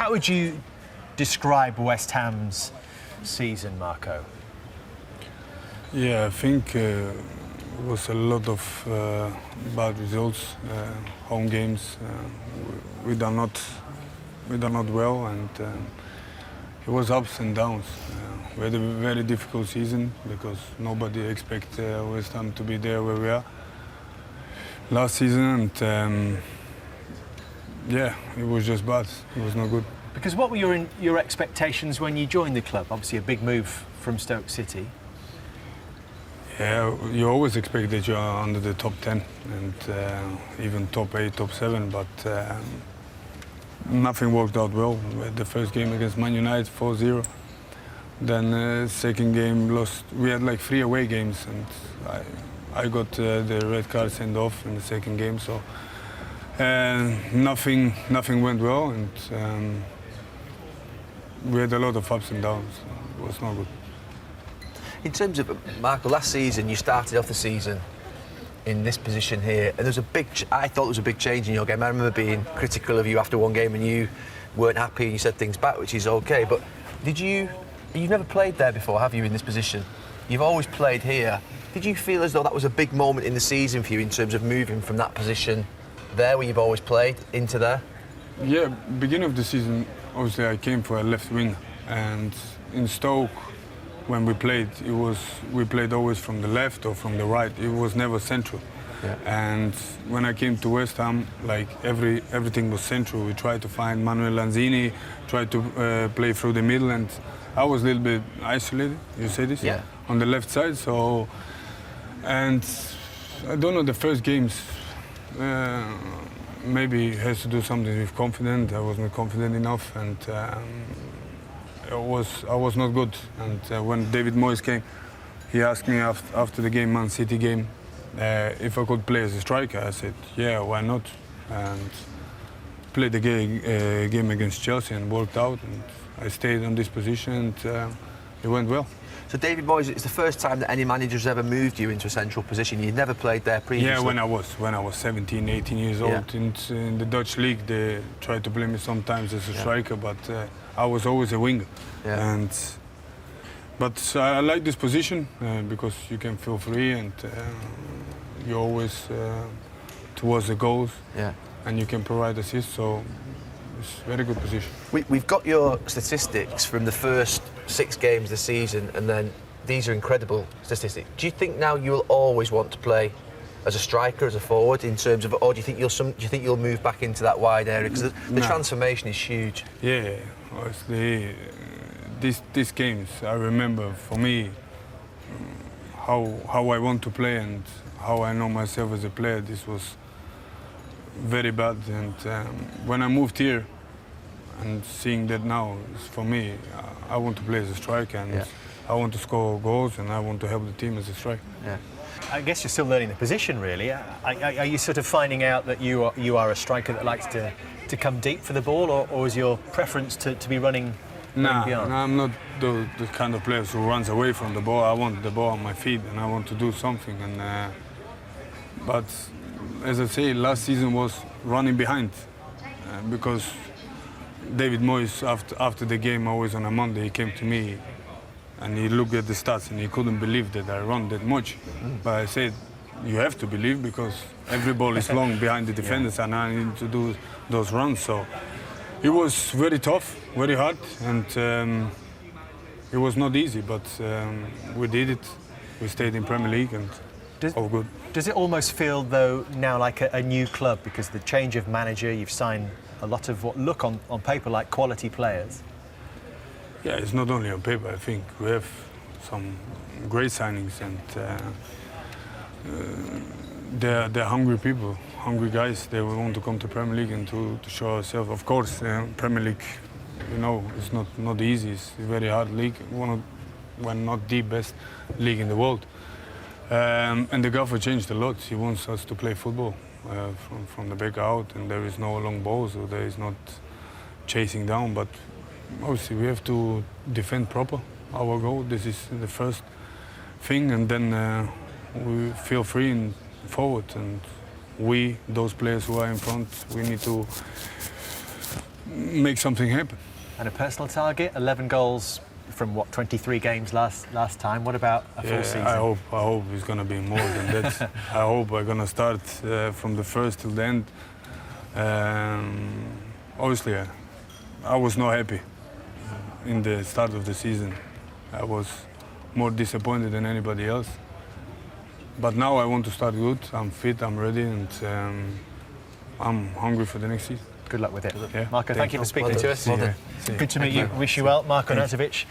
How would you describe West Ham's season, Marco? Yeah, I think it was a lot of bad results, home games. We done not well, and it was ups and downs. We had a very difficult season because nobody expected West Ham to be there where we are last season, and yeah, it was just bad. It was not good. Because what were your expectations when you joined the club? Obviously a big move from Stoke City. Yeah, you always expect that you are under the top 10 and even top 8, top 7, but nothing worked out well. We had the first game against Man United 4-0. Then second game lost. We had like 3 away games, and I got the red card sent off in the second game. So nothing went well, and we had a lot of ups and downs. It was not good. In terms of, Marco, last season you started off the season in this position here, and I thought there was a big change in your game. I remember being critical of you after one game and you weren't happy and you said things back, which is okay, but you've never played there before, have you, in this position? You've always played here. Did you feel as though that was a big moment in the season for you in terms of moving from that position there where you've always played into there? Yeah, beginning of the season, obviously I came for a left wing, and in Stoke, when we played, we played always from the left or from the right. It was never central. Yeah. And when I came to West Ham, like everything was central. We tried to find Manuel Lanzini, tried to play through the middle, and I was a little bit isolated. You say this? Yeah. On the left side. So, and I don't know, the first games maybe it has to do something with confidence. I was not confident enough, and I was not good. And when David Moyes came, he asked me after the game, Man City game, if I could play as a striker. I said, yeah, why not? And played the game against Chelsea and worked out. And I stayed on this position, and it went well. So David Moyes, it's the first time that any manager's ever moved you into a central position. You'd never played there previously. Yeah, when I was 17, 18 years old in the Dutch league, they tried to play me sometimes as a striker, but I was always a winger. Yeah. But I like this position because you can feel free, and you're always towards the goals, and you can provide assists. So it's a very good position. We've got your statistics from the first 6 games this season, and then these are incredible statistics. Do you think now you'll always want to play as a striker, as a forward, in terms of, or do you think you'll move back into that wide area? Because the transformation is huge. Yeah, obviously, these games, I remember for me how I want to play and how I know myself as a player. This was very bad, and when I moved here and seeing that now, for me, I want to play as a striker, and I want to score goals, and I want to help the team as a striker. Yeah. I guess you're still learning the position, really. Are you sort of finding out that you are a striker that likes to come deep for the ball, or is your preference to be running beyond? No, I'm not the kind of player who runs away from the ball. I want the ball on my feet, and I want to do something. And but as I say, last season was running behind because David Moyes, after the game, always on a Monday, he came to me and he looked at the stats and he couldn't believe that I run that much. But I said, you have to believe, because every ball is long behind the defenders and I need to do those runs. So it was very tough, very hard, and it was not easy, but we did it. We stayed in Premier League, and all good. Does it almost feel, though, now like a new club, because the change of manager, you've signed a lot of what look on paper like quality players? Yeah, it's not only on paper. I think we have some great signings, and they're hungry people, hungry guys. They want to come to Premier League and to show ourselves. Of course, Premier League, you know, it's not easy. It's a very hard league, one not the best league in the world. And the gaffer changed a lot. He wants us to play football from the back out, and there is no long balls, so there is not chasing down. But obviously we have to defend proper our goal. This is the first thing, and then we feel free and forward. And those players who are in front, we need to make something happen. And a personal target, 11 goals from 23 games last time. What about a full season? I hope it's gonna be more than that. I hope I'm gonna start from the first till the end. Obviously, I was not happy in the start of the season. I was more disappointed than anybody else. But now I want to start good. I'm fit, I'm ready, and I'm hungry for the next season. Good luck with it. Yeah. Marco, thank you for speaking to us. Well done. Good to meet you. Wish you well. Marco Arnautovic,